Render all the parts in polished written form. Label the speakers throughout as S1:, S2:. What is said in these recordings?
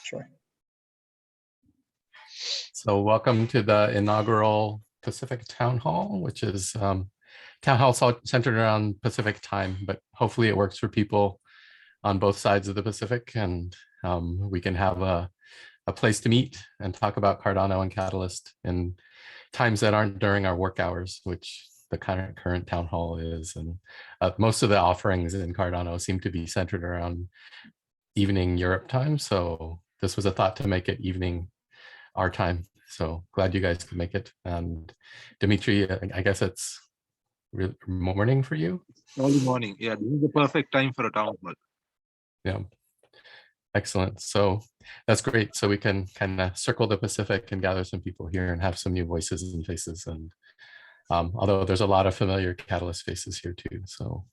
S1: Sure.
S2: So welcome to the inaugural Pacific Town Hall, which is town hall centered around Pacific time, but hopefully it works for people on both sides of the Pacific, and we can have a place to meet and talk about Cardano and Catalyst in times that aren't during our work hours, which the current town hall is. And most of the offerings in Cardano seem to be centered around evening Europe time. So this was a thought to make it evening our time. So glad you guys could make it. And Dimitri, I guess it's morning for you?
S3: Early morning. Yeah, this is the perfect time for a town hall.
S2: Yeah. Excellent. So that's great. So we can kind of circle the Pacific and gather some people here and have some new voices and faces. And although there's a lot of familiar Catalyst faces here too. So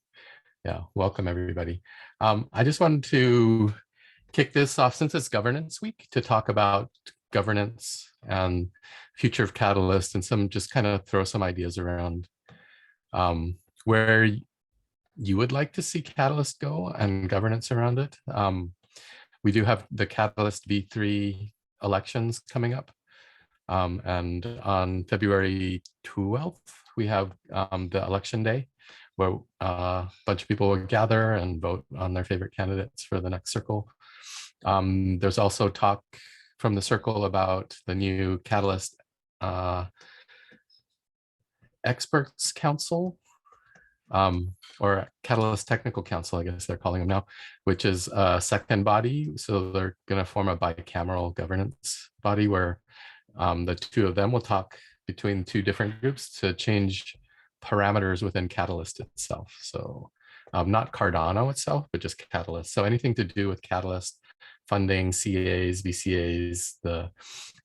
S2: yeah, welcome everybody. I just wanted to kick this off since it's Governance Week to talk about governance and future of Catalyst and some just kind of throw some ideas around where you would like to see Catalyst go and governance around it. We do have the Catalyst V3 elections coming up. And on February 12th, we have the election day where a bunch of people will gather and vote on their favorite candidates for the next circle. There's also talk from the circle about the new Catalyst Experts Council, or Catalyst Technical Council, I guess they're calling them now, which is a second body. So they're going to form a bicameral governance body where the two of them will talk between two different groups to change parameters within Catalyst itself. So not Cardano itself, but just Catalyst. So anything to do with Catalyst, funding, CAs, VCAs, the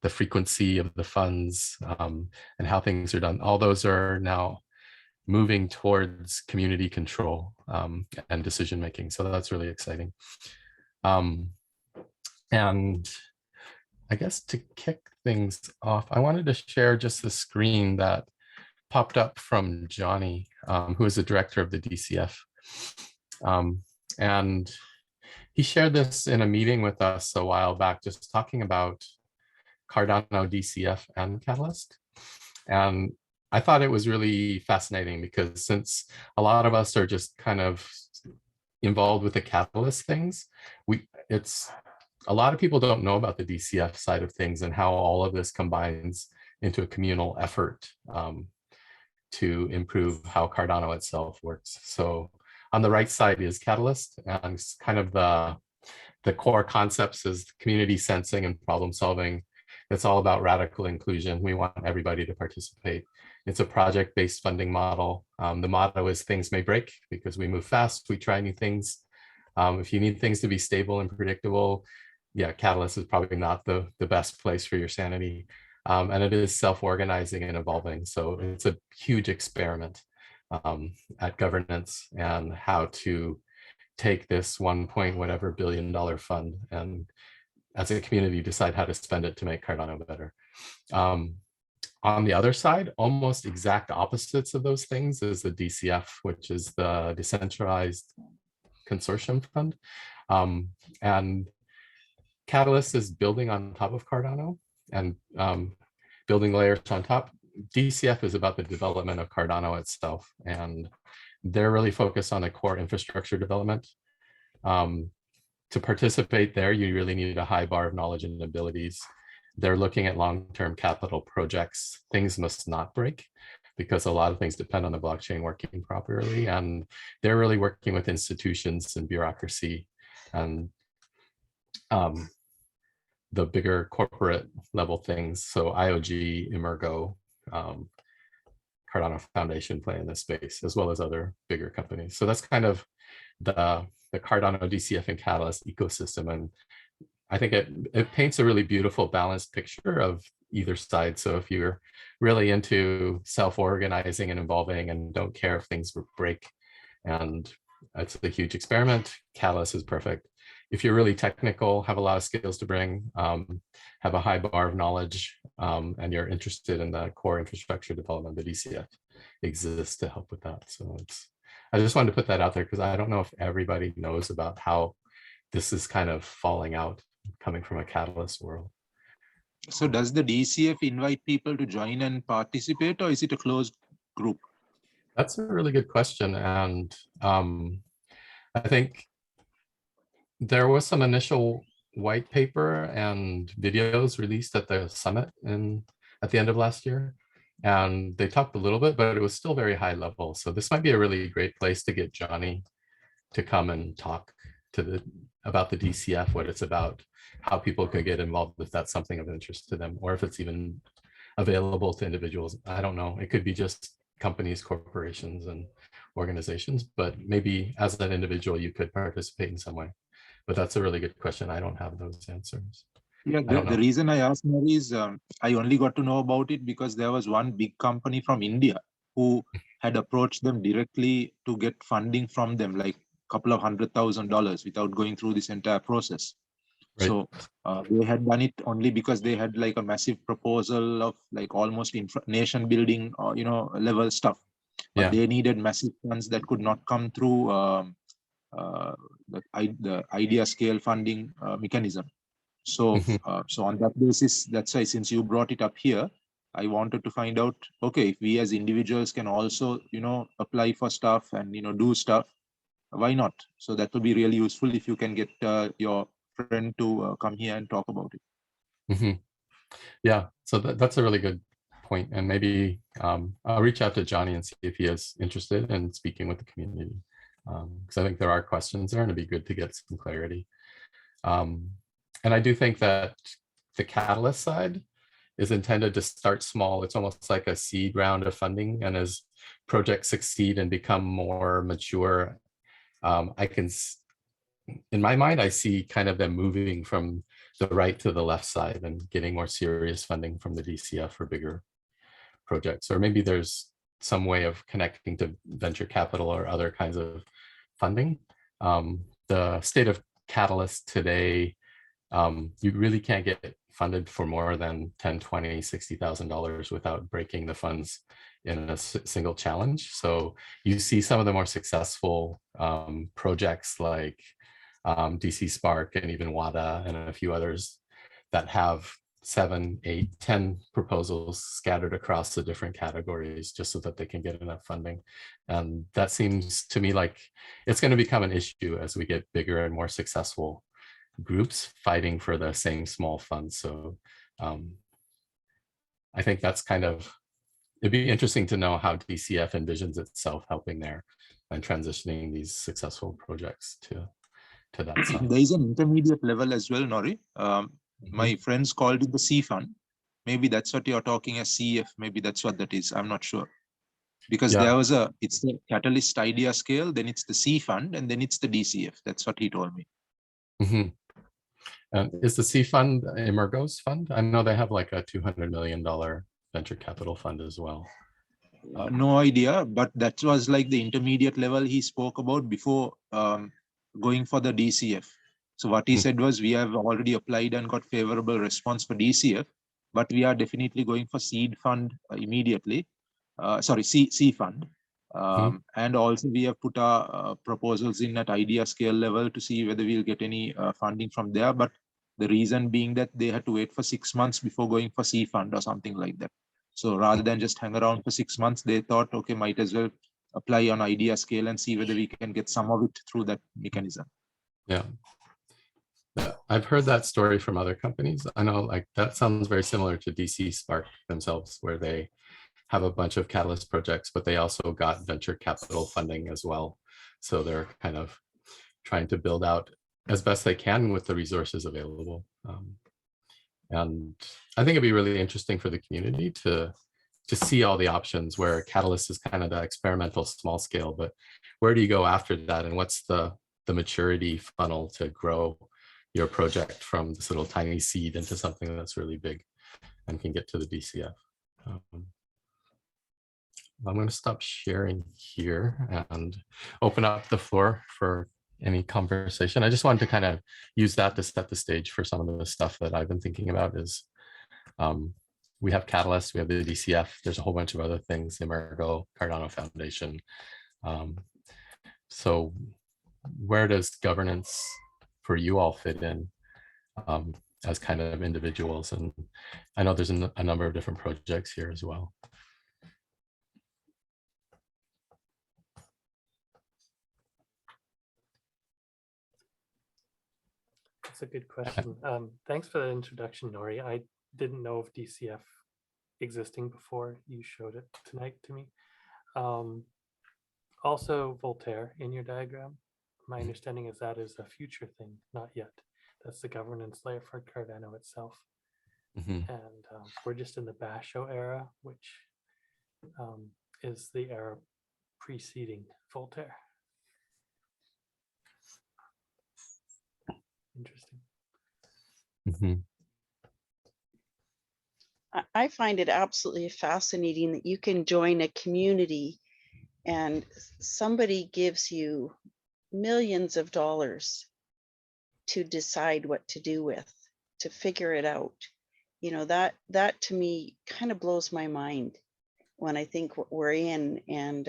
S2: frequency of the funds, and how things are done. All those are now moving towards community control and decision making. So that's really exciting. And I guess to kick things off, I wanted to share just the screen that popped up from Johnny, who is the director of the DCF. And he shared this in a meeting with us a while back, just talking about Cardano, DCF, and Catalyst. And I thought it was really fascinating because since a lot of us are just kind of involved with the Catalyst things, a lot of people don't know about the DCF side of things and how all of this combines into a communal effort to improve how Cardano itself works. So on the right side is Catalyst, and kind of the core concepts is community sensing and problem solving. It's all about radical inclusion. We want everybody to participate. It's a project-based funding model. The motto is things may break because we move fast, we try new things. If you need things to be stable and predictable, yeah, Catalyst is probably not the best place for your sanity. And it is self-organizing and evolving. So it's a huge experiment at governance and how to take this whatever billion-dollar fund and as a community decide how to spend it to make Cardano better. On the other side, almost exact opposites of those things is the DCF, which is the Decentralized Consortium Fund. And Catalyst is building on top of Cardano and building layers on top. DCF is about the development of Cardano itself, and they're really focused on the core infrastructure development. To participate there, you really need a high bar of knowledge and abilities. They're looking at long-term capital projects. Things must not break because a lot of things depend on the blockchain working properly. And they're really working with institutions and bureaucracy and the bigger corporate level things. So IOG, Emergo, Cardano Foundation play in this space, as well as other bigger companies. So that's kind of the Cardano, DCF, and Catalyst ecosystem. And I think it paints a really beautiful balanced picture of either side. So if you're really into self-organizing and evolving and don't care if things break, and it's a huge experiment, Catalyst is perfect. If you're really technical, have a lot of skills to bring, have a high bar of knowledge, and you're interested in the core infrastructure development, the DCF exists to help with that. So I just wanted to put that out there because I don't know if everybody knows about how this is kind of falling out coming from a Catalyst world.
S3: So does the DCF invite people to join and participate, or is it a closed group?
S2: That's a really good question. And I think there was some initial white paper and videos released at the summit at the end of last year. And they talked a little bit, but it was still very high level. So this might be a really great place to get Johnny to come and talk about the DCF, what it's about, how people could get involved if that's something of interest to them, or if it's even available to individuals. I don't know. It could be just companies, corporations, and organizations, but maybe as an individual, you could participate in some way. But that's a really good question. I don't have those answers.
S3: Yeah,
S2: I don't
S3: the
S2: know.
S3: reason I asked Mary is I only got to know about it because there was one big company from India who had approached them directly to get funding from them, like a couple of $100,000 without going through this entire process.
S2: Right.
S3: So they had done it only because they had like a massive proposal of like almost nation building or level stuff, but
S2: Yeah.
S3: they needed massive funds that could not come through the idea scale funding mechanism. So,
S2: Mhm.
S3: so on that basis, that's why since you brought it up here, I wanted to find out, okay, if we as individuals can also, apply for stuff and, do stuff, why not? So that would be really useful if you can get your friend to come here and talk about it.
S2: Mhm. Yeah, so that's a really good point. And maybe I'll reach out to Johnny and see if he is interested in speaking with the community. Because I think there are questions there and it'd be good to get some clarity. And I do think that the Catalyst side is intended to start small. It's almost like a seed round of funding. And as projects succeed and become more mature, in my mind, I see kind of them moving from the right to the left side and getting more serious funding from the DCF for bigger projects. Or maybe there's some way of connecting to venture capital or other kinds of funding. The state of Catalyst today, you really can't get funded for more than 10, 20, $60,000 without breaking the funds in a single challenge. So you see some of the more successful projects like DC Spark and even WADA and a few others that have 7, 8, 10 proposals scattered across the different categories just so that they can get enough funding. And that seems to me like it's going to become an issue as we get bigger and more successful groups fighting for the same small funds. So I think that's it'd be interesting to know how DCF envisions itself helping there and transitioning these successful projects to that side.
S3: There is an intermediate level as well, Nori. My friends called it the C fund. Maybe that's what you're talking as CF. Maybe that's what that is. I'm not sure. Because
S2: Yeah.
S3: it's the Catalyst idea scale, then it's the C fund, and then it's the DCF. That's what he told me.
S2: Mm-hmm. And is the C fund Emergo's fund? I know they have like a $200 million venture capital fund as well.
S3: No idea, but that was like the intermediate level he spoke about before going for the DCF. So what he said was, we have already applied and got favorable response for DCF, but we are definitely going for seed fund immediately. Sorry, C fund. And also we have put our proposals in at idea scale level to see whether we'll get any funding from there. But the reason being that they had to wait for 6 months before going for C fund or something like that. So rather than just hang around for 6 months, they thought, okay, might as well apply on idea scale and see whether we can get some of it through that mechanism.
S2: Yeah. I've heard that story from other companies. I know like that sounds very similar to DC Spark themselves, where they have a bunch of Catalyst projects, but they also got venture capital funding as well. So they're kind of trying to build out as best they can with the resources available. And I think it'd be really interesting for the community to see all the options, where Catalyst is kind of the experimental small scale, but where do you go after that? And what's the maturity funnel to grow your project from this little tiny seed into something that's really big and can get to the DCF? I'm going to stop sharing here and open up the floor for any conversation. I just wanted to kind of use that to set the stage for some of the stuff that I've been thinking about. Is we have Catalyst, we have the DCF, there's a whole bunch of other things, Emergo, Cardano Foundation. So where does governance for you all fit in? as kind of individuals. And I know there's a number of different projects here as well.
S1: That's a good question. Thanks for the introduction, Nori. I didn't know of DCF existing before you showed it tonight to me. Also Voltaire in your diagram. My understanding is that is a future thing, not yet. That's the governance layer for Cardano itself.
S2: Mm-hmm.
S1: And we're just in the Basho era, which is the era preceding Voltaire. Interesting.
S2: Mm-hmm.
S4: I find it absolutely fascinating that you can join a community and somebody gives you millions of dollars to decide what to do with, to figure it out. You know, that to me kind of blows my mind when I think what we're in, and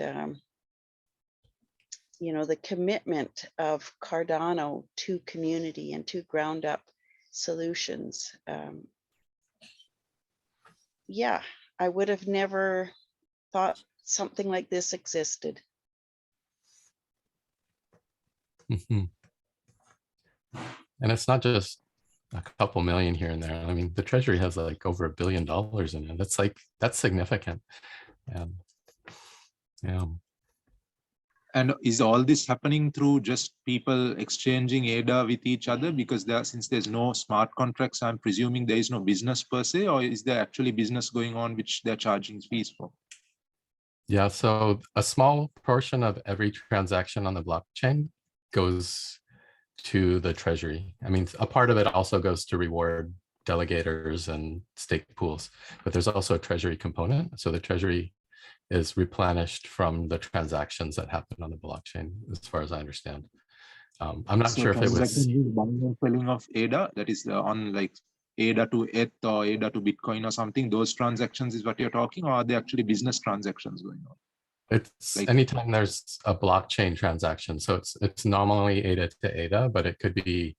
S4: you know, the commitment of Cardano to community and to ground up solutions. Yeah, I would have never thought something like this existed.
S2: Mm-hmm. And it's not just a couple million here and there. I mean, the treasury has like over $1 billion in it. That's significant. And yeah.
S3: And is all this happening through just people exchanging ADA with each other? Because since there's no smart contracts, I'm presuming there is no business per se, or is there actually business going on which they're charging fees for?
S2: Yeah, so a small portion of every transaction on the blockchain goes to the treasury. I mean, a part of it also goes to reward delegators and stake pools, but there's also a treasury component. So the treasury is replenished from the transactions that happen on the blockchain, as far as I understand. I'm not sure if it was
S3: buying and selling of ADA, that is on like ADA to ETH or ADA to Bitcoin or something. Those transactions is what you're talking, or are they actually business transactions going on?
S2: It's
S3: Like,
S2: anytime there's a blockchain transaction. So it's nominally ADA to ADA, but it could be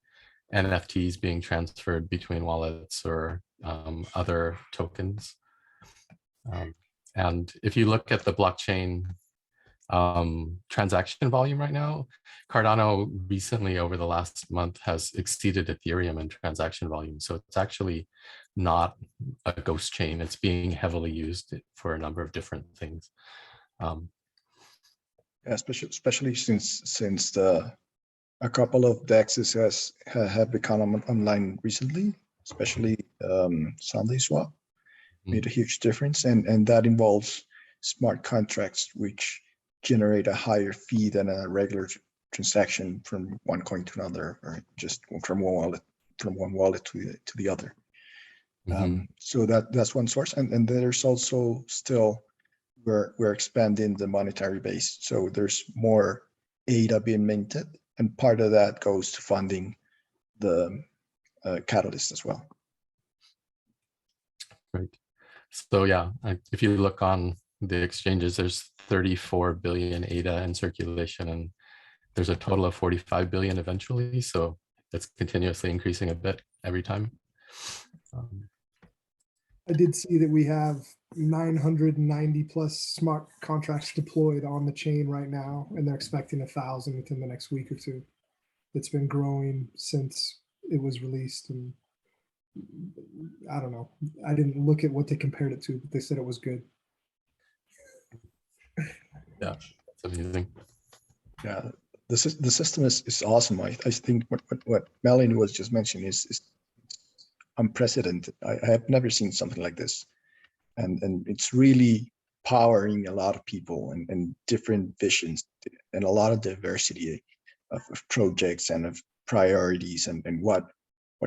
S2: NFTs being transferred between wallets or other tokens. And if you look at the blockchain transaction volume right now, Cardano recently over the last month has exceeded Ethereum in transaction volume. So it's actually not a ghost chain. It's being heavily used for a number of different things.
S5: Yeah, especially since a couple of DEXs have become online recently, especially SundaeSwap made a huge difference, and that involves smart contracts which generate a higher fee than a regular transaction from one coin to another, or just from one wallet to the other. So that's one source, and there's also still we're expanding the monetary base, so there's more ADA being minted, and part of that goes to funding the catalyst as well.
S2: Right. So yeah, if you look on the exchanges, there's 34 billion ADA in circulation, and there's a total of 45 billion eventually. So it's continuously increasing a bit every time.
S6: I did see that we have 990 plus smart contracts deployed on the chain right now, and they're expecting 1,000 within the next week or two. It's been growing since it was released, and I don't know. I didn't look at what they compared it to, but they said it was good.
S2: Yeah, it's amazing.
S5: Yeah, the system is awesome. I think what Melanie was just mentioning is unprecedented. I have never seen something like this, and it's really powering a lot of people and different visions and a lot of diversity of projects and of priorities, and what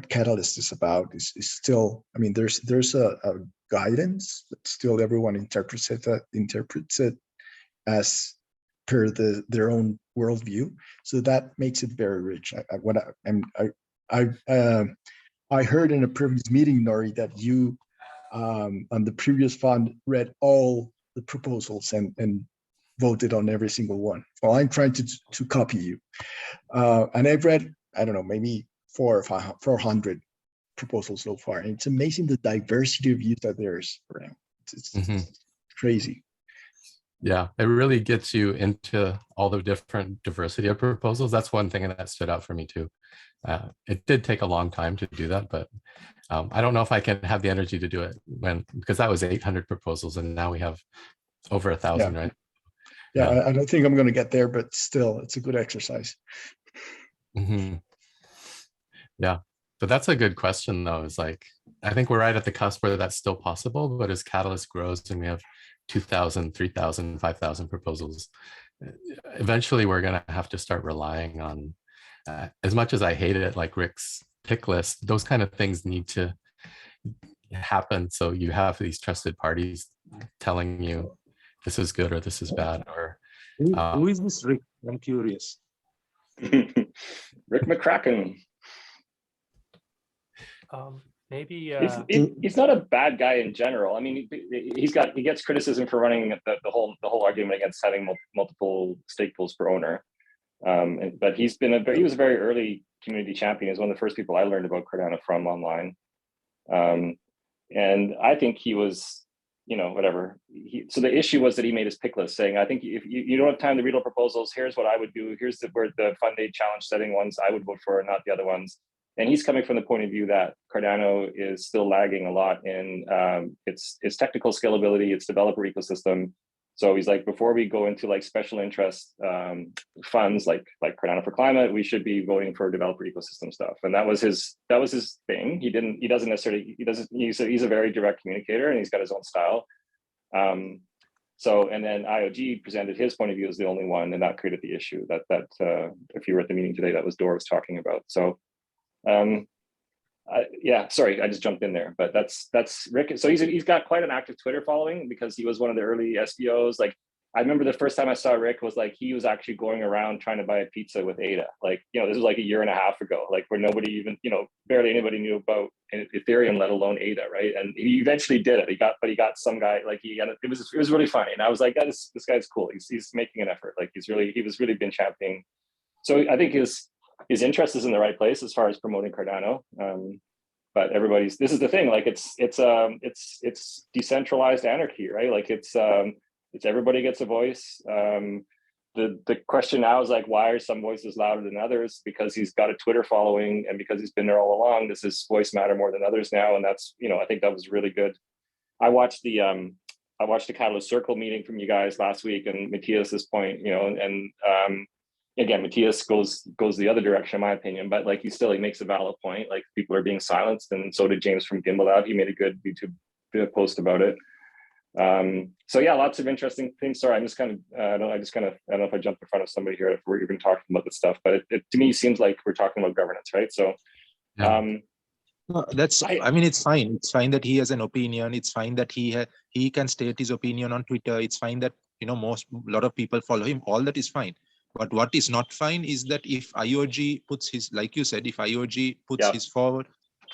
S5: Catalyst is about is still, I mean, there's a guidance, but still everyone interprets it as per their own worldview. So that makes it very rich. I heard in a previous meeting, Nori, that you on the previous fund read all the proposals and voted on every single one. Well, I'm trying to copy you, and I've read, I don't know, maybe 400 proposals so far. And it's amazing the diversity of views that there is around. It's crazy.
S2: Yeah, it really gets you into all the different diversity of proposals. That's one thing that stood out for me too. It did take a long time to do that, but I don't know if I can have the energy to do it because that was 800 proposals and now we have over 1,000, right?
S5: Yeah, I don't think I'm going to get there, but still, it's a good exercise.
S2: Yeah, but that's a good question though. Is like, I think we're right at the cusp where that's still possible, but as Catalyst grows and we have 2,000, 3,000, 5,000 proposals, eventually we're going to have to start relying on, as much as I hate it, like Rick's pick list, those kind of things need to happen. So you have these trusted parties telling you this is good or this is bad. Or
S3: who is this Rick? I'm curious.
S7: Rick McCracken.
S1: Maybe
S7: he's not a bad guy in general. I mean, he gets criticism for running the whole argument against having multiple stake pools per owner. But he was a very early community champion. He was one of the first people I learned about Cardano from online. And I think he was, whatever. So the issue was that he made his pick list saying, I think if you don't have time to read all proposals, here's what I would do. Here's where the fund aid challenge setting ones I would vote for, not the other ones. And he's coming from the point of view that Cardano is still lagging a lot in its technical scalability, its developer ecosystem. So he's like, before we go into like special interest funds like Cardano for Climate, we should be voting for developer ecosystem stuff. And that was his thing. He's a very direct communicator and he's got his own style. And then IOG presented his point of view as the only one, and that created the issue that if you were at the meeting today, that was Dor was talking about. So sorry, I just jumped in there, but that's Rick. So he's got quite an active Twitter following because he was one of the early SBOs. Like, I remember the first time I saw Rick was like, he was actually going around trying to buy a pizza with ADA. Like, this was like a year and a half ago, like where nobody even, barely anybody knew about Ethereum, let alone ADA, right? And he eventually did it. He got some guy, like it was really funny. And I was like, this guy's cool. He's making an effort. Like he was really been championing. So I think his interest is in the right place as far as promoting Cardano. But this is the thing, like it's decentralized anarchy, right? Like it's everybody gets a voice. The question now is like, why are some voices louder than others? Because he's got a Twitter following and because he's been there all along, does his voice matter more than others now? And that's, I think that was really good. I watched the Catalyst Circle meeting from you guys last week, and Matthias's point, again, Matthias goes the other direction, in my opinion, but like he makes a valid point. Like, people are being silenced, and so did James from Gimbal Out. He made a good YouTube post about it. So yeah, lots of interesting things. Sorry, I'm just kind of I don't know if I jumped in front of somebody here if we're even talking about this stuff, but it to me seems like we're talking about governance, right? So
S3: no, I mean, it's fine. It's fine that he has an opinion. It's fine that he can state his opinion on Twitter. It's fine that a lot of people follow him. All that is fine. But what is not fine is that if IOG puts his, like you said, if IOG puts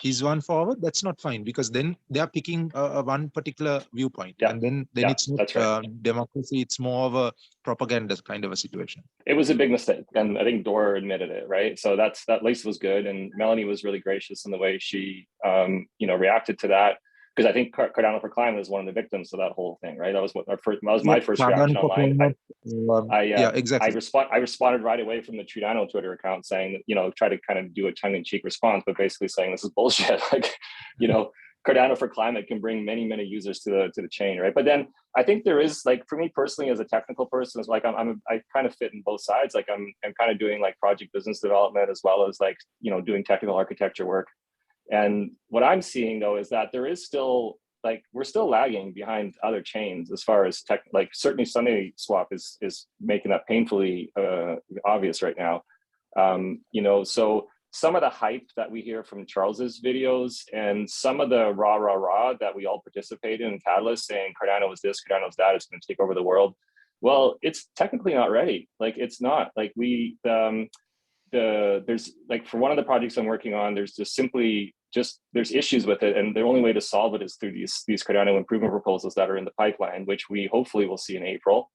S3: his one forward, that's not fine, because then they are picking one particular viewpoint, and then it's not democracy. It's more of a propaganda kind of a situation.
S7: It was a big mistake, and I think Dor admitted it, right? So that at least was good, and Melanie was really gracious in the way she reacted to that. Because I think Cardano for Climate is one of the victims of that whole thing, right? That was my first reaction online.
S3: Exactly.
S7: I responded right away from the Cardano Twitter account saying, try to kind of do a tongue-in-cheek response, but basically saying this is bullshit. Like, Cardano for Climate can bring many, many users to the chain, right? But then I think there is, like, for me personally as a technical person, it's like I kind of fit in both sides. Like I'm kind of doing like project business development as well as like doing technical architecture work. And what I'm seeing though is that there is still, like, we're still lagging behind other chains as far as tech. Like, certainly Sunday Swap is making that painfully obvious right now. So some of the hype that we hear from Charles's videos and some of the rah that we all participate in Catalyst saying Cardano is this, Cardano is that, it's going to take over the world. Well, it's technically not ready. Like, it's not. Like, there's like, for one of the projects I'm working on, there's there's issues with it, and the only way to solve it is through these Cardano improvement proposals that are in the pipeline, which we hopefully will see in April.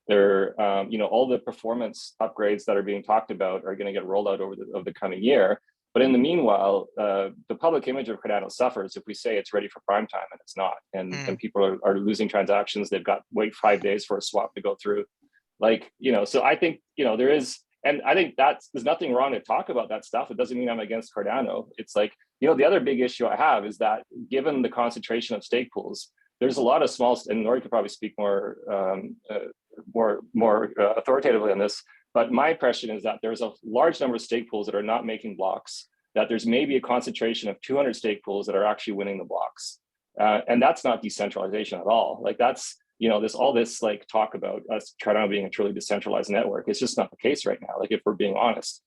S7: They're all the performance upgrades that are being talked about are going to get rolled out over the coming year, But in the meanwhile, the public image of Cardano suffers if we say it's ready for prime time and it's not. And people are losing transactions. They've got wait 5 days for a swap to go through. Like, so I think, there is, and I think there's nothing wrong to talk about that stuff. It doesn't mean I'm against Cardano. It's like, the other big issue I have is that given the concentration of stake pools, there's a lot of small, and Nori could probably speak more authoritatively on this, but my impression is that there's a large number of stake pools that are not making blocks, that there's maybe a concentration of 200 stake pools that are actually winning the blocks. And that's not decentralization at all. Like that's, all this like talk about us Cardano being a truly decentralized network. It's just not the case right now, like if we're being honest.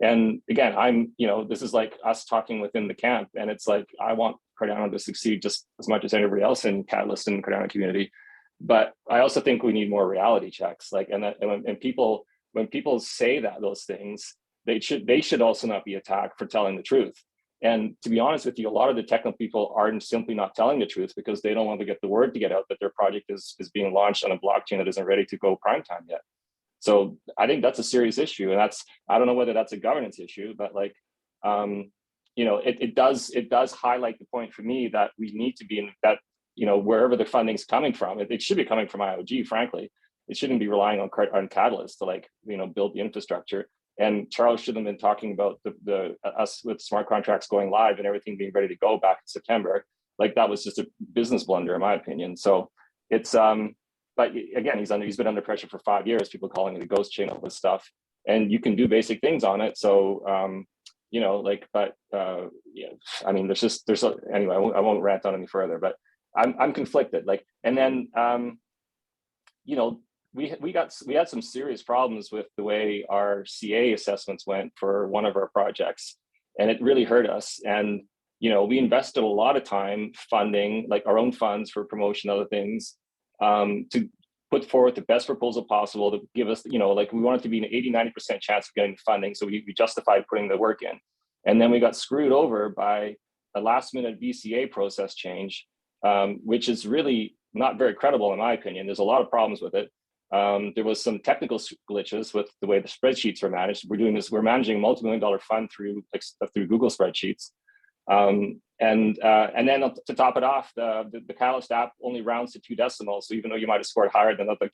S7: And again, this is like us talking within the camp, and it's like, I want Cardano to succeed just as much as anybody else in Catalyst and Cardano community. But I also think we need more reality checks. Like, and when people say those things, they should also not be attacked for telling the truth. And to be honest with you, a lot of the technical people are simply not telling the truth because they don't want to get the word to get out that their project is being launched on a blockchain that isn't ready to go prime time yet. So I think that's a serious issue, and I don't know whether that's a governance issue, but like, it does highlight the point for me that we need to be in that, wherever the funding's coming from, it should be coming from IOG, frankly. It shouldn't be relying on Catalyst to build the infrastructure. And Charles shouldn't have been talking about us with smart contracts going live and everything being ready to go back in September. Like that was just a business blunder, in my opinion. So it's but again, he's been under pressure for 5 years. People calling it a ghost chain, all this stuff, and you can do basic things on it. So anyway, I won't rant on any further. But I'm conflicted. Like, and then we had some serious problems with the way our CA assessments went for one of our projects, and it really hurt us. And we invested a lot of time funding, like our own funds for promotion, other things, to put forward the best proposal possible to give us, we wanted to be an 80-90% chance of getting funding, so we justified putting the work in. And then we got screwed over by a last-minute VCA process change, which is really not very credible in my opinion. There's a lot of problems with it. There was some technical glitches with the way the spreadsheets are managed. We're managing a multi-million-dollar fund through Google spreadsheets. And then to top it off, the Catalyst app only rounds to 2 decimals. So even though you might have scored higher than other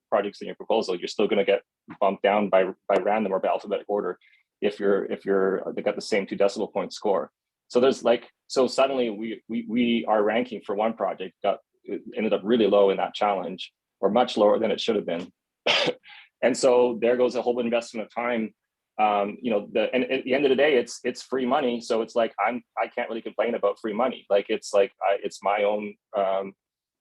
S7: projects in your proposal, you're still going to get bumped down by random or by alphabetic order if they got the same 2 decimal point score. So so suddenly our ranking for one project ended up really low in that challenge, or much lower than it should have been. And so there goes a whole investment of time. And at the end of the day, it's free money. So it's like, I can't really complain about free money. Like, it's my own,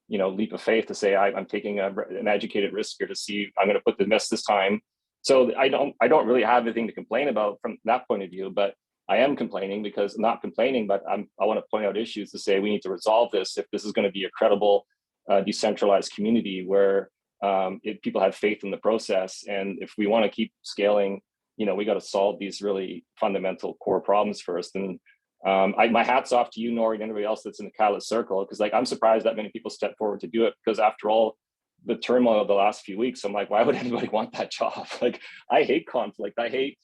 S7: leap of faith to say, I'm taking an educated risk here to see, I'm going to put the best this time. So I don't really have anything to complain about from that point of view, but I am complaining because I'm not complaining, but I want to point out issues to say we need to resolve this if this is going to be a credible, decentralized community where people have faith in the process. And if we want to keep scaling, we got to solve these really fundamental core problems first. And my hat's off to you, Nori, and everybody else that's in the Catalyst circle, because I'm surprised that many people step forward to do it, because after all the turmoil of the last few weeks, I'm like, why would anybody want that job? Like, I hate conflict. I hate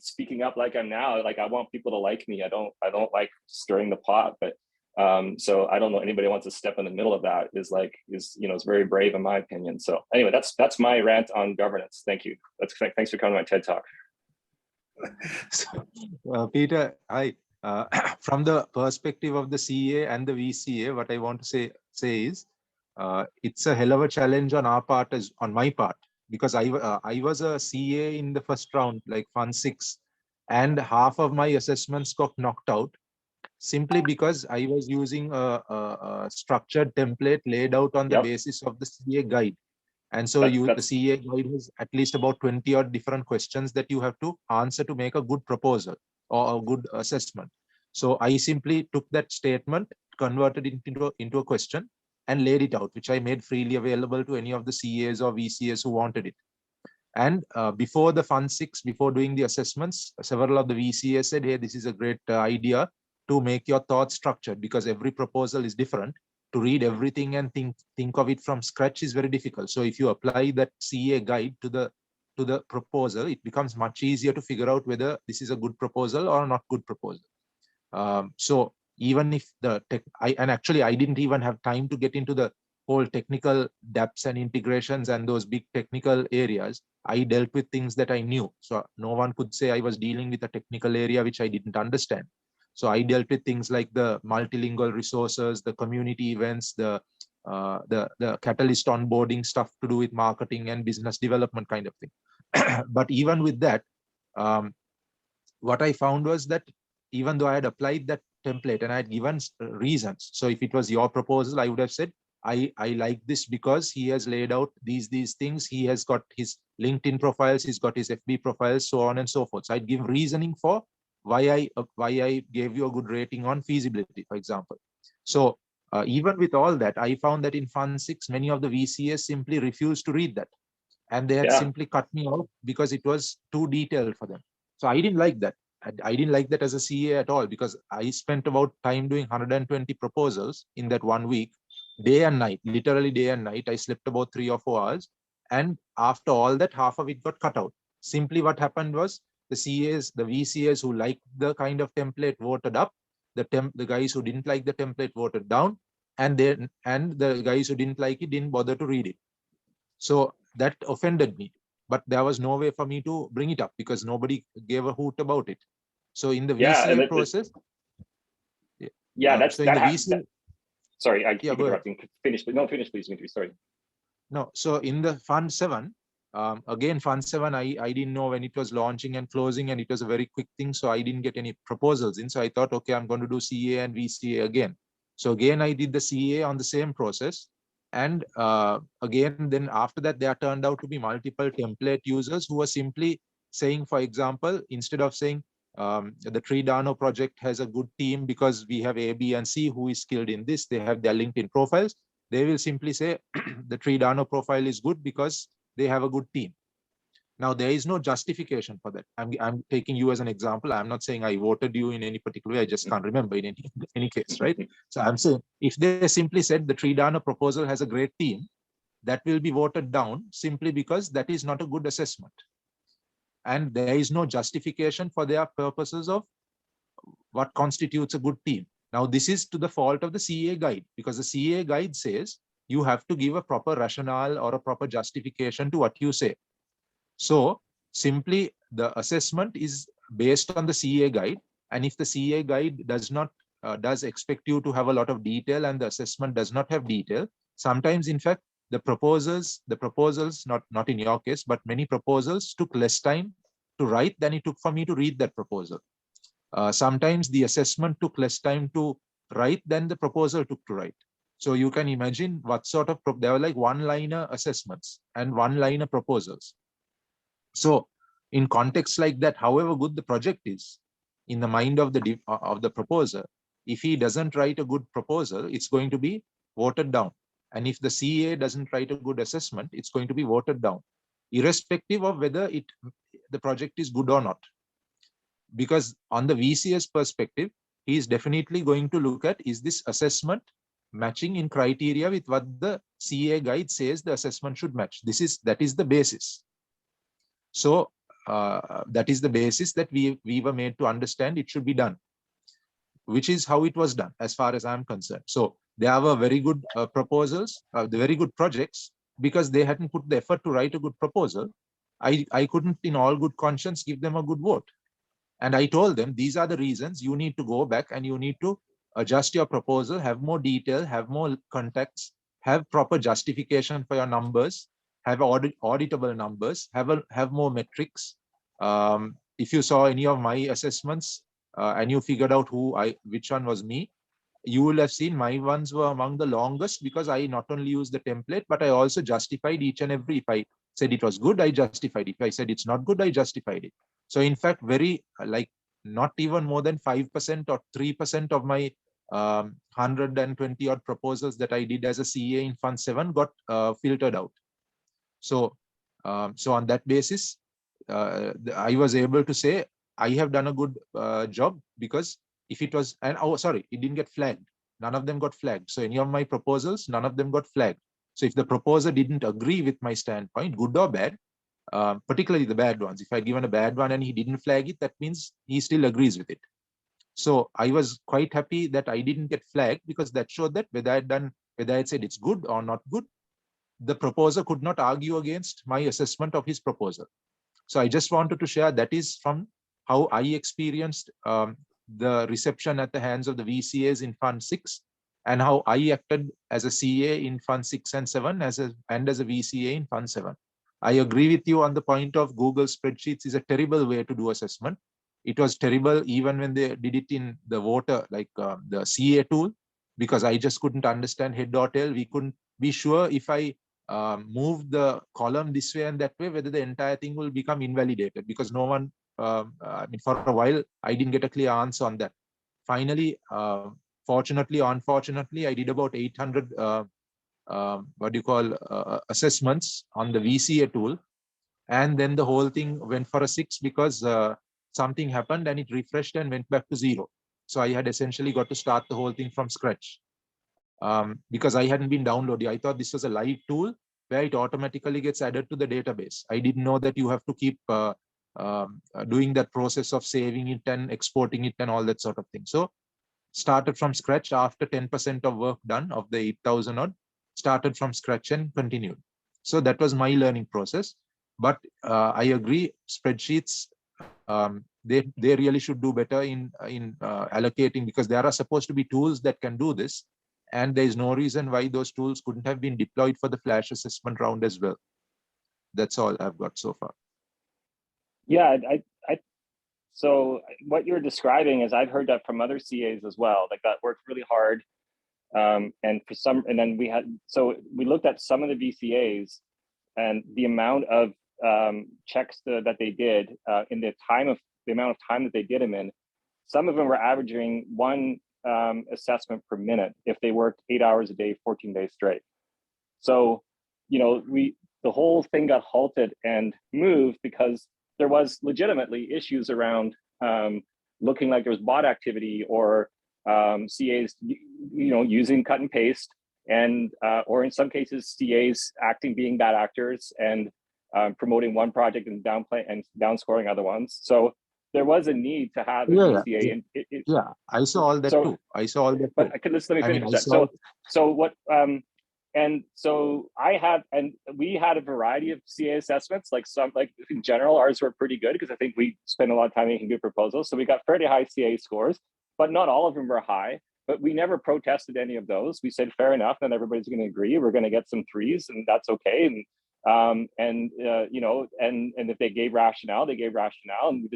S7: speaking up like I'm now. Like, I want people to like me. I don't like stirring the pot, but so I don't know anybody wants to step in the middle of that is very brave in my opinion. So anyway, that's my rant on governance. Thank you. Thanks for coming to my TED Talk.
S3: So, Peter, from the perspective of the CA and the VCA, what I want to say is it's a hell of a challenge on our part, on my part, because I was a CA in the first round, like Fund 6, and half of my assessments got knocked out simply because I was using a structured template laid out on the basis of the CA guide. And so the CA guide has at least about 20 odd different questions that you have to answer to make a good proposal or a good assessment. So I simply took that statement, converted it into a question and laid it out, which I made freely available to any of the CAs or VCAs who wanted it. And before the Fund 6, before doing the assessments, several of the VCAs said, hey, this is a great idea to make your thoughts structured, because every proposal is different. To read everything and think of it from scratch is very difficult. So if you apply that CA guide to to the proposal, it becomes much easier to figure out whether this is a good proposal or not good proposal. So even if the tech, and actually I didn't even have time to get into the whole technical depths and integrations and those big technical areas. I dealt with things that I knew. So no one could say I was dealing with a technical area which I didn't understand. So I dealt with things like the multilingual resources, the community events, the catalyst onboarding stuff to do with marketing and business development kind of thing. But even with that, what I found was that even though I had applied that template and I had given reasons, so if it was your proposal, I would have said, I like this because he has laid out these things. He has got his LinkedIn profiles, he's got his FB profiles, so on and so forth. So I'd give reasoning for why I gave you a good rating on feasibility, for example. So even with all that, I found that in Fund 6, many of the VCs simply refused to read that. And they had simply cut me off because it was too detailed for them. So I didn't like that. I didn't like that as a CA at all, because I spent about time doing 120 proposals in that 1 week, day and night, literally day and night. I slept about 3 or 4 hours. And after all that, half of it got cut out. Simply what happened was the CAs, the VCAs who liked the kind of template voted up, the guys who didn't like the template voted down, and the guys who didn't like it didn't bother to read it. So that offended me, but there was no way for me to bring it up because nobody gave a hoot about it. So in the VCA process,
S7: sorry, I keep interrupting. Finish, but no, finish, please, Dmitry. Sorry.
S3: No, so in the Fund 7, again, Fund 7, I didn't know when it was launching and closing, and it was a very quick thing, so I didn't get any proposals in. So I thought, okay, I'm going to do CA and VCA again. So again, I did the CA on the same process. And again, then after that, there turned out to be multiple template users who were simply saying, for example, instead of saying the Cardano project has a good team because we have A, B, and C who is skilled in this, they have their LinkedIn profiles, they will simply say the Cardano profile is good because they have a good team. Now, there is no justification for that. I'm taking you as an example. I'm not saying I voted you in any particular way. I just can't remember in any case, right? So I'm saying if they simply said the Cardano proposal has a great team, that will be voted down simply because that is not a good assessment. And there is no justification for their purposes of what constitutes a good team. Now, this is to the fault of the CA guide, because the CA guide says you have to give a proper rationale or a proper justification to what you say. So simply the assessment is based on the CA guide. And if the CA guide does expect you to have a lot of detail and the assessment does not have detail, sometimes, in fact, the proposals, not in your case, but many proposals took less time to write than it took for me to read that proposal. Sometimes the assessment took less time to write than the proposal took to write. So you can imagine what sort of, there were like one-liner assessments and one-liner proposals. So in contexts like that, however good the project is, in the mind of the proposer, if he doesn't write a good proposal, it's going to be voted down. And if the CA doesn't write a good assessment, it's going to be voted down, irrespective of whether the project is good or not. Because on the VC's perspective, he is definitely going to look at, is this assessment matching in criteria with what the CA guide says the assessment should match? That is the basis. So that is the basis that we were made to understand it should be done, which is how it was done as far as I'm concerned. So there were very good proposals, the very good projects, because they hadn't put the effort to write a good proposal. I couldn't in all good conscience give them a good vote. And I told them, these are the reasons. You need to go back and you need to adjust your proposal, have more detail, have more contexts, have proper justification for your numbers, have auditable numbers, have more metrics. If you saw any of my assessments and you figured out which one was me, you will have seen my ones were among the longest, because I not only used the template, but I also justified each and every. If I said it was good, I justified it. If I said it's not good, I justified it. So in fact, not even more than 5% or 3% of my 120 odd proposals that I did as a CA in Fund 7 got filtered out. So on that basis, I was able to say I have done a good job, because if it was, it didn't get flagged. None of them got flagged. So any of my proposals, none of them got flagged. So if the proposer didn't agree with my standpoint, good or bad, particularly the bad ones. If I'd given a bad one and he didn't flag it, that means he still agrees with it. So I was quite happy that I didn't get flagged, because that showed that whether I'd said it's good or not good, the proposer could not argue against my assessment of his proposal. So I just wanted to share that is from how I experienced the reception at the hands of the VCAs in Fund 6, and how I acted as a CA in Fund 6 and 7 and as a VCA in Fund 7. I agree with you on the point of Google spreadsheets is a terrible way to do assessment. It was terrible even when they did it in the voter, like the CA tool, because I just couldn't understand head or tail. We couldn't be sure if I move the column this way and that way, whether the entire thing will become invalidated, because no one, I mean, for a while, I didn't get a clear answer on that. Finally, fortunately, unfortunately, I did about 800 assessments on the VCA tool. And then the whole thing went for a 6 because something happened and it refreshed and went back to 0. So I had essentially got to start the whole thing from scratch. Because I hadn't been downloading. I thought this was a live tool where it automatically gets added to the database. I didn't know that you have to keep doing that process of saving it and exporting it and all that sort of thing. So started from scratch after 10% of work done of the 8,000 odd, started from scratch and continued. So that was my learning process. But I agree, spreadsheets, they really should do better in allocating, because there are supposed to be tools that can do this. And there is no reason why those tools couldn't have been deployed for the flash assessment round as well. That's all I've got so far.
S7: Yeah, so what you're describing is I've heard that from other CAs as well, like that worked really hard. And then we looked at some of the VCAs and the amount of checks that they did in the amount of time that they did them in. Some of them were averaging one assessment per minute if they worked 8 hours a day, 14 days straight. So, the whole thing got halted and moved because there was legitimately issues around looking like there was bot activity or CAs, using cut and paste, and or in some cases CAs being bad actors and promoting one project and downscoring other ones. So there was a need to have a VCA.
S3: Yeah, I saw all that too. I saw all that too.
S7: But let me finish that. So what? And so we had a variety of CA assessments. Like in general, ours were pretty good because I think we spent a lot of time making good proposals. So we got fairly high CA scores, but not all of them were high. But we never protested any of those. We said fair enough, and everybody's going to agree. We're going to get some 3s, and that's okay. And if they gave rationale, they gave rationale, and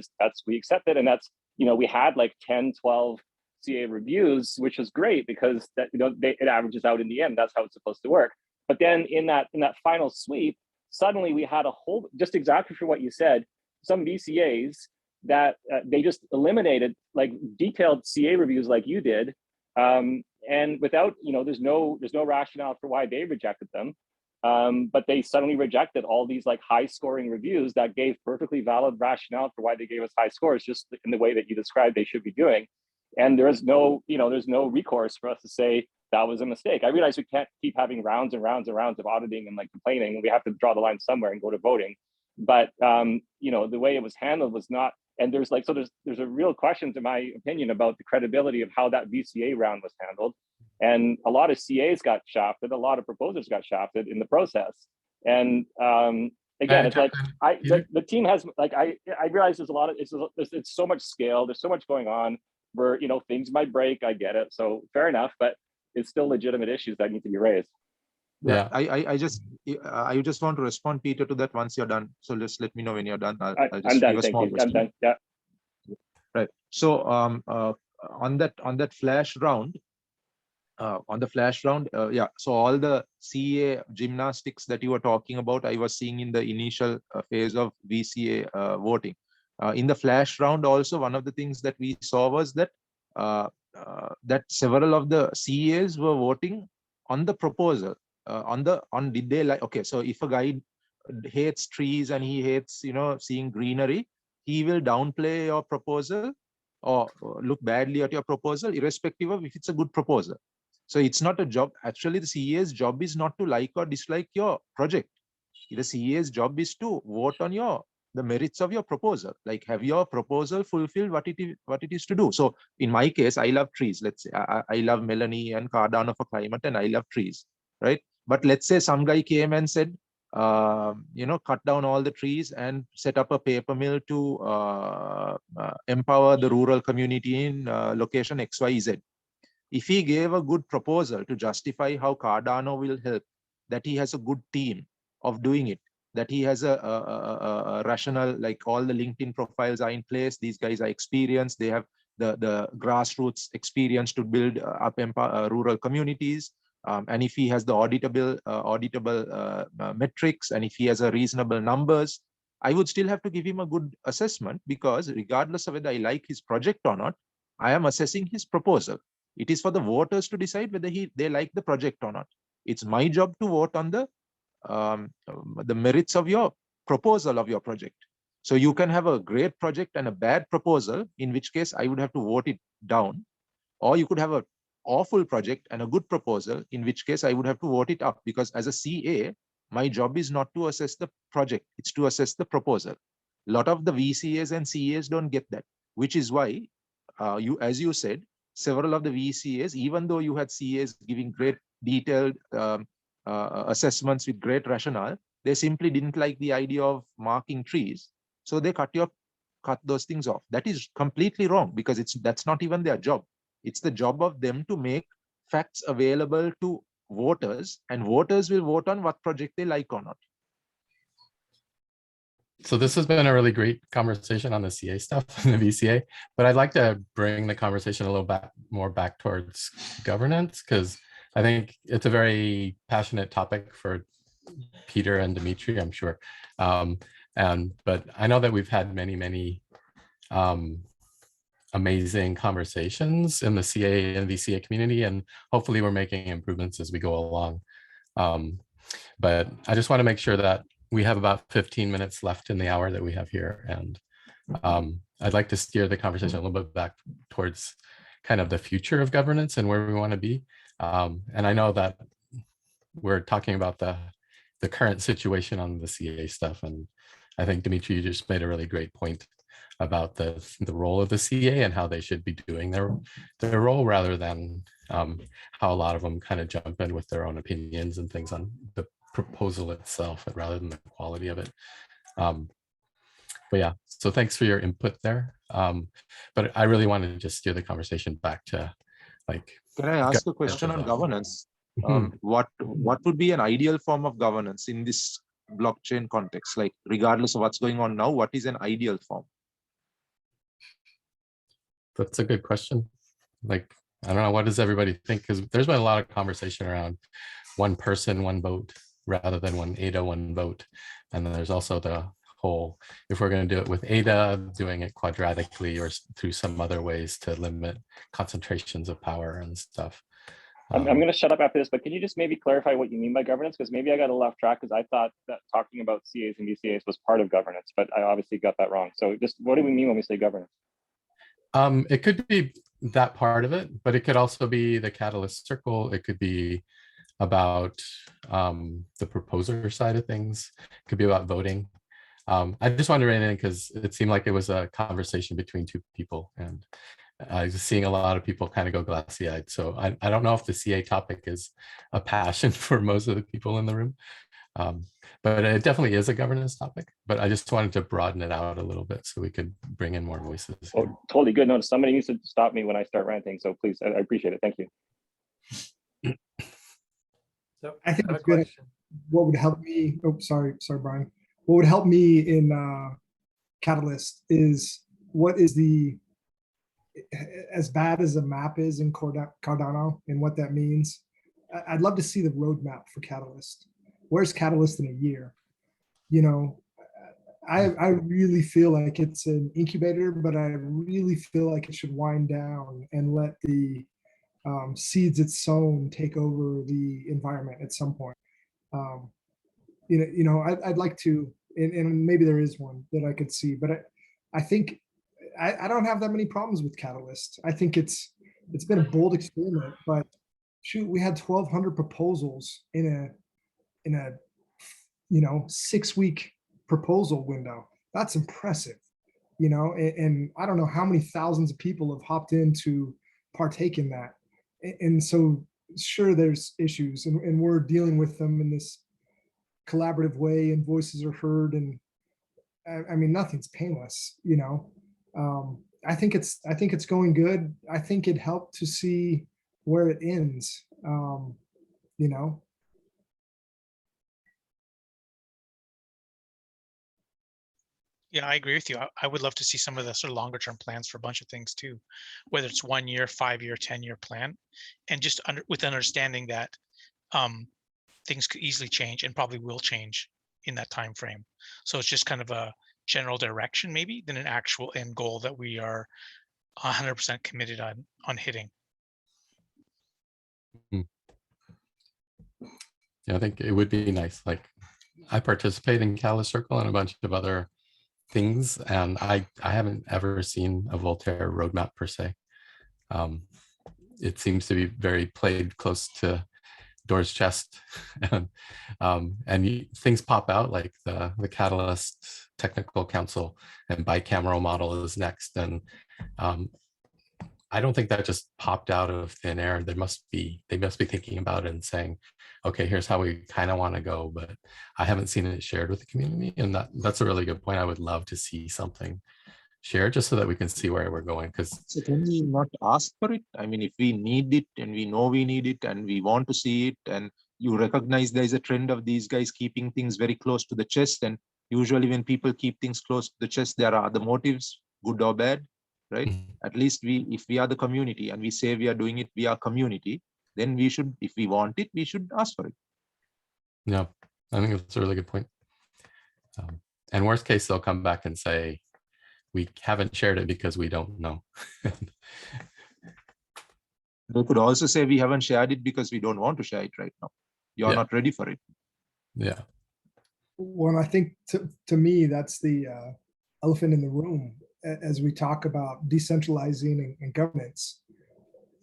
S7: we accepted. And that's, we had like 10, 12 CA reviews, which was great because that it averages out in the end. That's how it's supposed to work. But then in that final sweep, suddenly we had a whole, just exactly for what you said, some VCAs that they just eliminated like detailed CA reviews like you did, and without there's no rationale for why they rejected them. But they suddenly rejected all these like high scoring reviews that gave perfectly valid rationale for why they gave us high scores, just in the way that you described they should be doing. And there's no recourse for us to say that was a mistake. I realize we can't keep having rounds and rounds and rounds of auditing and like complaining. We have to draw the line somewhere and go to voting. But the way it was handled was not. And there's a real question, in my opinion, about the credibility of how that VCA round was handled. And a lot of CAs got shafted. A lot of proposers got shafted in the process. And again, it's like the team has like I realize there's a lot of it's so much scale. There's so much going on where things might break. I get it. So fair enough, but it's still legitimate issues that need to be raised.
S3: Yeah, I just want to respond, Peter, to that once you're done. So just let me know when you're done. I'll just
S7: I'm done.
S3: give a
S7: Thank
S3: small
S7: you. I'm done. Yeah.
S3: Right. So on that flash round, yeah. So all the CA gymnastics that you were talking about, I was seeing in the initial phase of VCA voting. In the flash round, also one of the things that we saw was that that several of the CAs were voting on the proposal. Did they like, okay, so if a guy hates trees and he hates seeing greenery, he will downplay your proposal or look badly at your proposal irrespective of if it's a good proposal. So it's not a job, actually the CA's job is not to like or dislike your project. The CA's job is to vote on the merits of your proposal. Like, have your proposal fulfilled what it is to do? So in my case, I love trees. Let's say I love Melanie and Cardano for climate, and I love trees, right? But let's say some guy came and said, cut down all the trees and set up a paper mill to empower the rural community in location XYZ. If he gave a good proposal to justify how Cardano will help, that he has a good team of doing it, that he has a rational, like all the LinkedIn profiles are in place, these guys are experienced, they have the grassroots experience to build up rural communities, and if he has the auditable metrics, and if he has a reasonable numbers, I would still have to give him a good assessment, because regardless of whether I like his project or not, I am assessing his proposal. It is for the voters to decide whether they like the project or not. It's my job to vote on the merits of your proposal of your project. So you can have a great project and a bad proposal, in which case I would have to vote it down. Or you could have an awful project and a good proposal, in which case I would have to vote it up, because as a CA, my job is not to assess the project, it's to assess the proposal. A lot of the VCAs and CAs don't get that, which is why as you said, several of the VCAs, even though you had CAs giving great detailed assessments with great rationale, they simply didn't like the idea of marking trees. So they cut those things off. That is completely wrong, because that's not even their job. It's the job of them to make facts available to voters, and voters will vote on what project they like or not.
S2: So this has been a really great conversation on the CA stuff and the VCA, but I'd like to bring the conversation a little more back towards governance, because I think it's a very passionate topic for Peter and Dimitri, I'm sure. But I know that we've had many amazing conversations in the CA and VCA community, and hopefully we're making improvements as we go along. But I just want to make sure that we have about 15 minutes left in the hour that we have here. And I'd like to steer the conversation a little bit back towards kind of the future of governance and where we want to be. And I know that we're talking about the current situation on the CA stuff. And I think, Dimitri, you just made a really great point about the role of the CA and how they should be doing their role, rather than how a lot of them kind of jump in with their own opinions and things on the proposal itself, rather than the quality of it. But yeah, so thanks for your input there. But I really wanted to just steer the conversation back to, like,
S3: can I ask a question on governance? What would be an ideal form of governance in this blockchain context? Like, regardless of what's going on now, what is an ideal form?
S2: That's a good question. Like, I don't know, what does everybody think? Because there's been a lot of conversation around one person, one vote, rather than one ADA, one vote. And then there's also the whole, if we're going to do it with ADA, doing it quadratically or through some other ways to limit concentrations of power and stuff.
S7: I'm going to shut up after this, but can you just maybe clarify what you mean by governance? Because maybe I got a little off track, because I thought that talking about CAs and VCAs was part of governance, but I obviously got that wrong. So just what do we mean when we say governance?
S2: It could be that part of it, but it could also be the catalyst circle. It could be about the proposer side of things. It could be about voting. I just wanted to rein in because it seemed like it was a conversation between two people, and I was seeing a lot of people kind of go glassy-eyed. So I don't know if the CA topic is a passion for most of the people in the room, but it definitely is a governance topic. But I just wanted to broaden it out a little bit so we could bring in more voices.
S7: Oh, totally good. No, somebody needs to stop me when I start ranting. So please, I appreciate it. Thank you.
S1: So
S6: I think
S1: have a
S6: it's good.
S1: question.
S6: What would help me? Oh, sorry, Brian. What would help me in Catalyst is what is the, as bad as the map is in Cardano and what that means. I'd love to see the roadmap for Catalyst. Where's Catalyst in a year? You know, I really feel like it's an incubator, but I really feel like it should wind down and let the seeds it's sown take over the environment at some point. I'd like to, and maybe there is one that I could see, but I think I don't have that many problems with Catalyst. I think it's been a bold experiment, but shoot, we had 1,200 proposals in a 6-week proposal window. That's impressive, and I don't know how many thousands of people have hopped in to partake in that. And so sure, there's issues, and we're dealing with them in this collaborative way, and voices are heard, and I mean, nothing's painless, I think it's going good. I think it helped to see where it ends,
S8: Yeah, I agree with you. I would love to see some of the sort of longer term plans for a bunch of things too, whether it's 1 year, 5-year, 10-year plan, and just with understanding that things could easily change and probably will change in that time frame. So it's just kind of a general direction maybe than an actual end goal that we are 100% committed on hitting.
S2: Yeah, I think it would be nice. Like, I participate in Catalyst Circle and a bunch of other things, and I haven't ever seen a Voltaire roadmap per se. It seems to be very played close to Door's chest, and things pop out like the Catalyst Technical Council and bicameral model is next, and I don't think that just popped out of thin air. They must be thinking about it and saying, okay, here's how we kind of want to go, but I haven't seen it shared with the community. And that's a really good point. I would love to see something shared just so that we can see where we're going.
S3: So can we not ask for it? I mean, if we need it and we know we need it and we want to see it, and you recognize there's a trend of these guys keeping things very close to the chest. And usually when people keep things close to the chest, there are other motives, good or bad, right? At least if we are the community and we say we are doing it, we are community, then we should, if we want it, we should ask for it.
S2: Yeah, I think that's a really good point. And worst case, they'll come back and say, we haven't shared it because we don't know.
S3: They could also say we haven't shared it because we don't want to share it right now. You're not ready for it.
S2: Yeah.
S6: Well, I think to me, that's the elephant in the room as we talk about decentralizing and governance.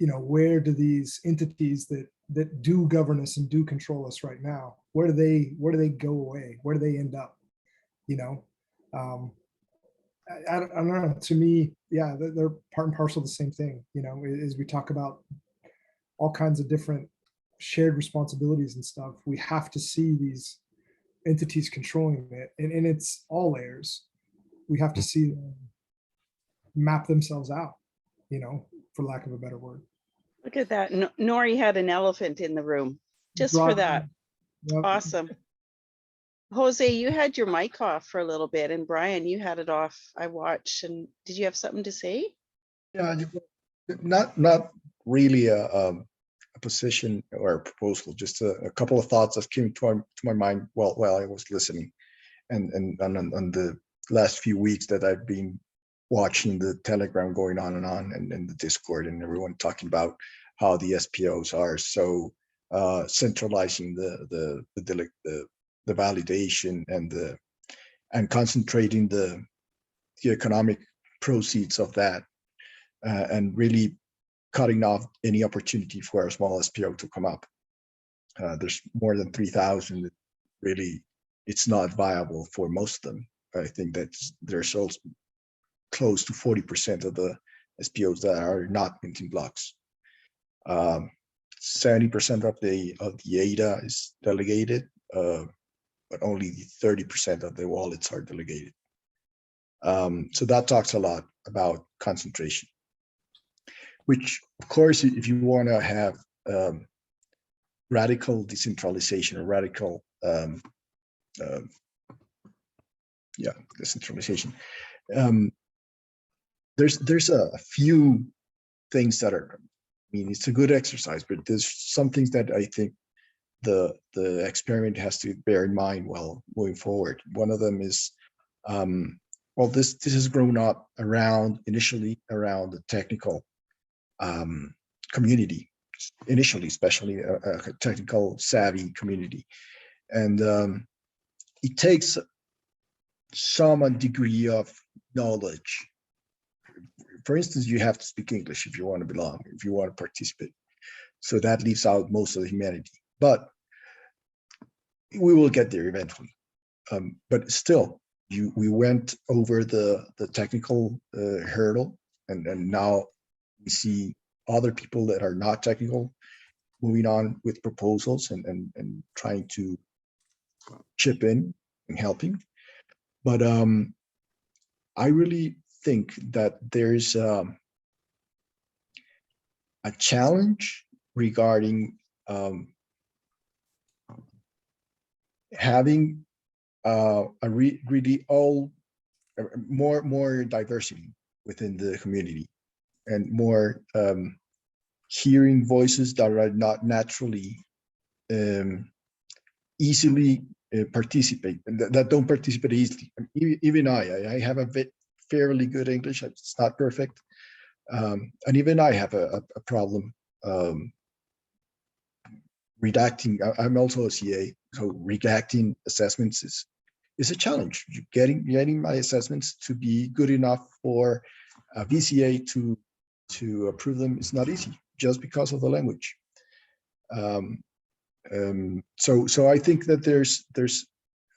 S6: Where do these entities that do govern us and do control us right now, where do they go away? Where do they end up? I don't know. To me, yeah, they're part and parcel of the same thing. As we talk about all kinds of different shared responsibilities and stuff, we have to see these entities controlling it, and it's all layers. We have to see them map themselves out, for lack of a better word.
S4: Look at that. Nori had an elephant in the room just for that.
S6: Yep.
S4: Awesome. Jose, you had your mic off for a little bit, and Brian, you had it off. I watched. And did you have something to say?
S5: Yeah, not really a position or a proposal, just a couple of thoughts that came to my mind while I was listening, and on the last few weeks that I've been watching the Telegram going on and the Discord and everyone talking about how the SPOs are so centralizing the validation and concentrating the economic proceeds of that, and really cutting off any opportunity for a small SPO to come up. There's more than 3,000. Really, it's not viable for most of them. I think that there's also close to 40% of the SPOs that are not minting blocks. 70% of the ADA is delegated, but only 30% of the wallets are delegated. So that talks a lot about concentration, which, of course, if you want to have radical decentralization or radical decentralization, there's a few things that are, it's a good exercise, but there's some things that I think the experiment has to bear in mind while moving forward. One of them is, well, this has grown up initially around the technical community, initially, especially a technical savvy community. And it takes some degree of knowledge. For instance, you have to speak English if you want to belong, if you want to participate. So that leaves out most of the humanity. But we will get there eventually. but still, we went over the technical hurdle, and now we see other people that are not technical moving on with proposals and trying to chip in and helping. But I really think that there's a challenge regarding having really more diversity within the community, and more hearing voices that are not naturally easily participate, that don't participate easily. Even I have a fairly good English. It's not perfect, and even I have a problem redacting. I'm also a CA, so redacting assessments is a challenge. Getting my assessments to be good enough for a VCA to approve them is not easy, just because of the language. So I think that there's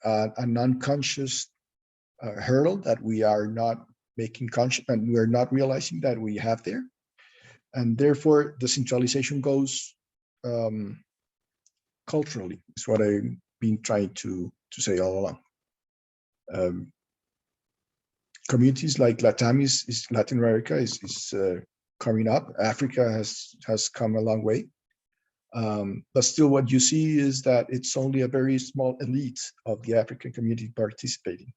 S5: an unconscious hurdle that we are not making conscious, and we're not realizing that we have there, and therefore the centralization goes culturally. Is what I've been trying to say all along. Communities like Latin America is coming up. Africa has come a long way. But still, what you see is that it's only a very small elite of the African community participating,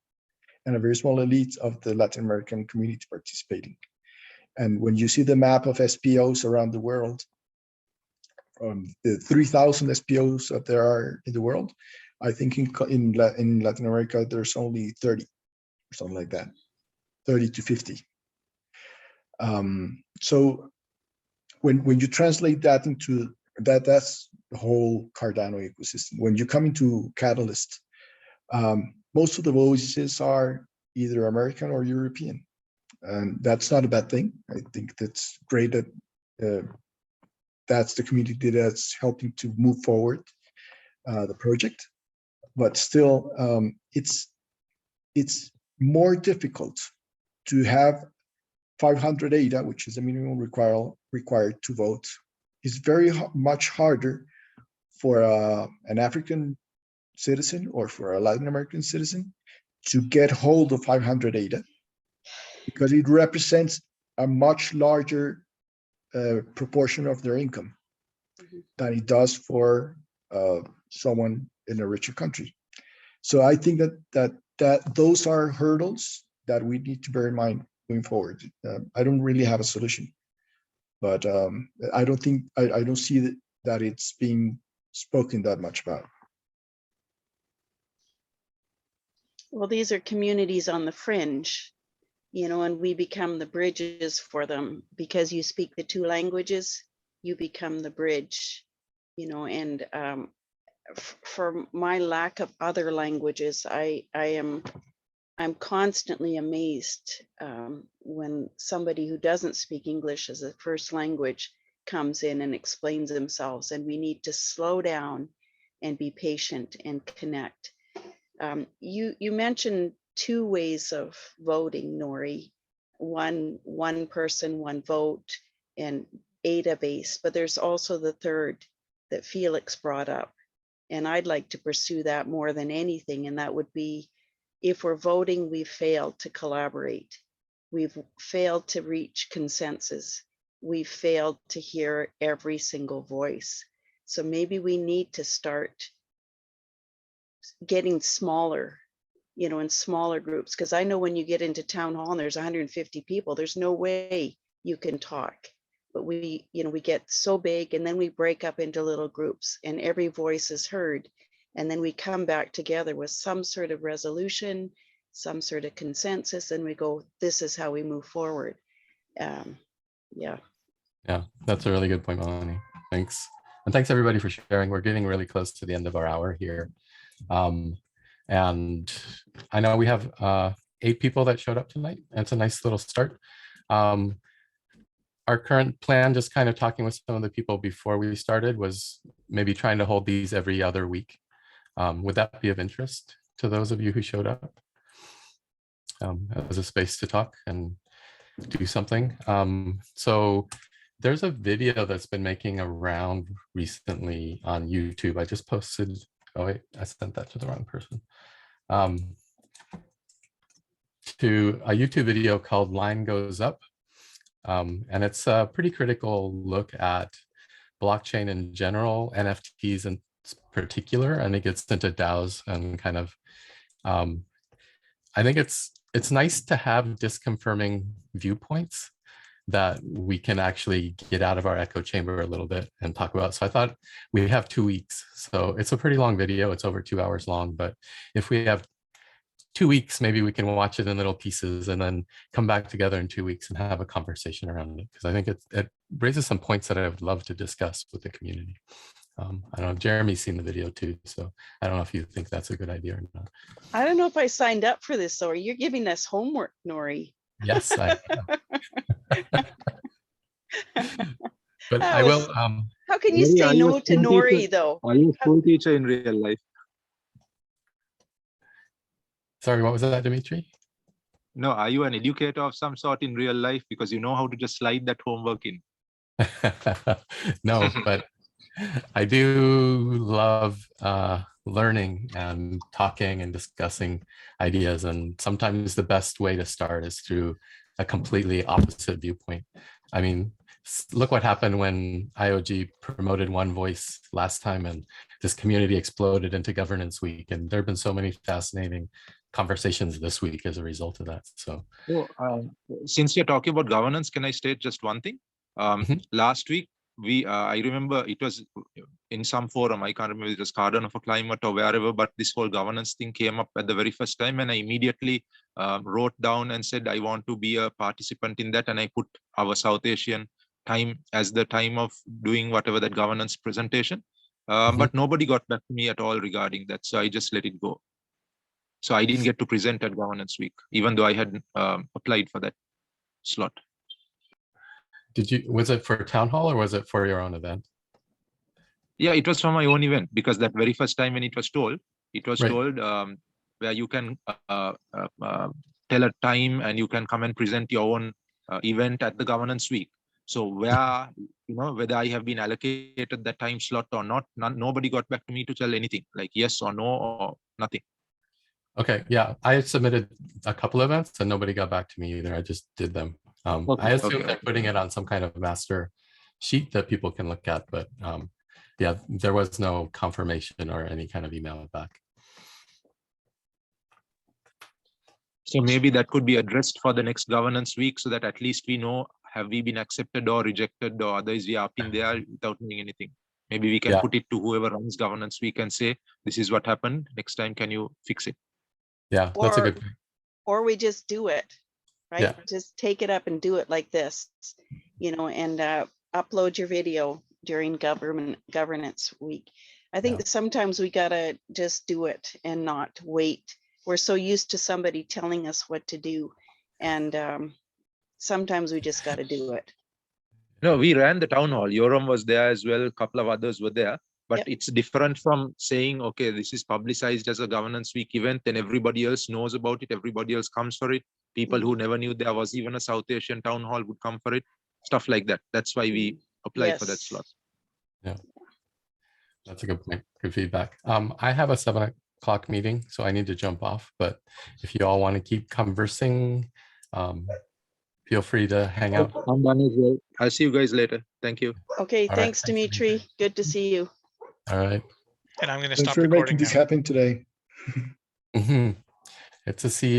S5: and a very small elite of the Latin American community participating. And when you see the map of SPOs around the world, the 3,000 SPOs that there are in the world, I think in Latin America, there's only 30 or something like that, 30 to 50. So when you translate that into that's the whole Cardano ecosystem. When you come into Catalyst, most of the voices are either American or European, and that's not a bad thing. I think that's great that that's the community that's helping to move forward the project. But still, it's more difficult to have 500 ADA, which is the minimum required to vote. It's very much harder for an African citizen or for a Latin American citizen to get hold of 500 ADA, because it represents a much larger proportion of their income than it does for someone in a richer country. So I think that those are hurdles that we need to bear in mind going forward. I don't really have a solution, but I don't see that it's being spoken that much about.
S4: Well, these are communities on the fringe, and we become the bridges for them. Because you speak the two languages, you become the bridge, and for my lack of other languages, I'm constantly amazed when somebody who doesn't speak English as a first language comes in and explains themselves, and we need to slow down and be patient and connect. You mentioned two ways of voting, Nori. One person, one vote, and ADA base, but there's also the third that Felix brought up. And I'd like to pursue that more than anything. And that would be, if we're voting, we've failed to collaborate. We've failed to reach consensus. We've failed to hear every single voice. So maybe we need to start getting smaller, in smaller groups. Because I know when you get into town hall and there's 150 people, there's no way you can talk. But we get so big, and then we break up into little groups, and every voice is heard. And then we come back together with some sort of resolution, some sort of consensus, and we go, this is how we move forward. Yeah,
S2: that's a really good point, Melanie. Thanks. And thanks everybody for sharing. We're getting really close to the end of our hour here. And I know we have 8 people that showed up tonight. That's a nice little start. Our current plan, just kind of talking with some of the people before we started, was maybe trying to hold these every other week. Would that be of interest? to those of you who showed up as a space to talk and do something. So there's a video that's been making around recently on YouTube. I just posted, oh wait, I sent that to the wrong person. To a YouTube video called Line Goes Up. And it's a pretty critical look at blockchain in general, NFTs in particular, and it gets into DAOs and kind of, I think it's nice to have disconfirming viewpoints that we can actually get out of our echo chamber a little bit and talk about. So I thought we have 2 weeks. So it's a pretty long video. It's over 2 hours long, but if we have 2 weeks, maybe we can watch it in little pieces and then come back together in 2 weeks and have a conversation around it. Because I think it raises some points that I would love to discuss with the community. I don't know, Jeremy's seen the video too, so I don't know if you think that's a good idea or not.
S4: I don't know if I signed up for this, or you're giving us homework, Nori.
S2: Yes, I but
S4: That
S2: I will.
S4: How can you
S3: Nori, are
S4: say
S3: you a
S4: no to
S3: school
S4: Nori
S3: teacher?
S4: though?
S3: Are you a school teacher in real life?
S2: Sorry, what was that, Dimitri?
S3: No, are you an educator of some sort in real life? Because you know how to just slide that homework in.
S2: No, but I do love learning and talking and discussing ideas. And sometimes the best way to start is through a completely opposite viewpoint. I mean, look what happened when IOG promoted One Voice last time, and this community exploded into Governance Week. And there have been so many fascinating conversations this week as a result of that. So,
S3: Since you're talking about governance, can I state just one thing? Last week, I remember it was in some forum, I can't remember, it was Cardano for Climate or wherever, but this whole governance thing came up at the very first time, and I immediately wrote down and said I want to be a participant in that, and I put our South Asian time as the time of doing whatever that governance presentation. But nobody got back to me at all regarding that, so I just let it go. So I didn't get to present at Governance Week, even though I had applied for that slot.
S2: was it for town hall or was it for your own event?
S3: Yeah, it was for my own event, because that very first time when it was told where you can tell a time and you can come and present your own event at the Governance Week. So where, whether I have been allocated that time slot or not, nobody got back to me to tell anything, like yes or no or nothing.
S2: Okay, yeah, I submitted a couple of events and nobody got back to me either. I just did them. I assume they're putting it on some kind of master sheet that people can look at, but yeah, there was no confirmation or any kind of email back.
S3: So maybe that could be addressed for the next Governance Week, so that at least we know, have we been accepted or rejected, or otherwise we are up in there without knowing anything. Maybe we can put it to whoever runs Governance Week and say, this is what happened. Next time, can you fix it?
S2: Yeah, that's a good point.
S4: Or we just do it, right?
S2: Yeah.
S4: Just take it up and do it like this, and upload your video during Governance Week. I think that sometimes we gotta just do it and not wait. We're so used to somebody telling us what to do, and sometimes we just gotta do it.
S3: No, we ran the town hall. Yoram was there as well. A couple of others were there. But it's different from saying, okay, this is publicized as a Governance Week event, and everybody else knows about it. Everybody else comes for it. People who never knew there was even a South Asian town hall would come for it. Stuff like that. That's why we applied for that slot.
S2: Yeah, that's a good point. Good feedback. I have a 7 o'clock meeting, so I need to jump off. But if you all want to keep conversing, feel free to hang out.
S3: I'm done as well. I'll see you guys later. Thank you.
S4: Okay,
S2: All
S4: thanks,
S2: right.
S4: Dimitri. Good to see you.
S2: All right.
S8: And I'm going to
S5: Thanks
S8: stop
S5: for
S8: recording
S5: making this
S8: now.
S5: happen today.
S2: It's a see.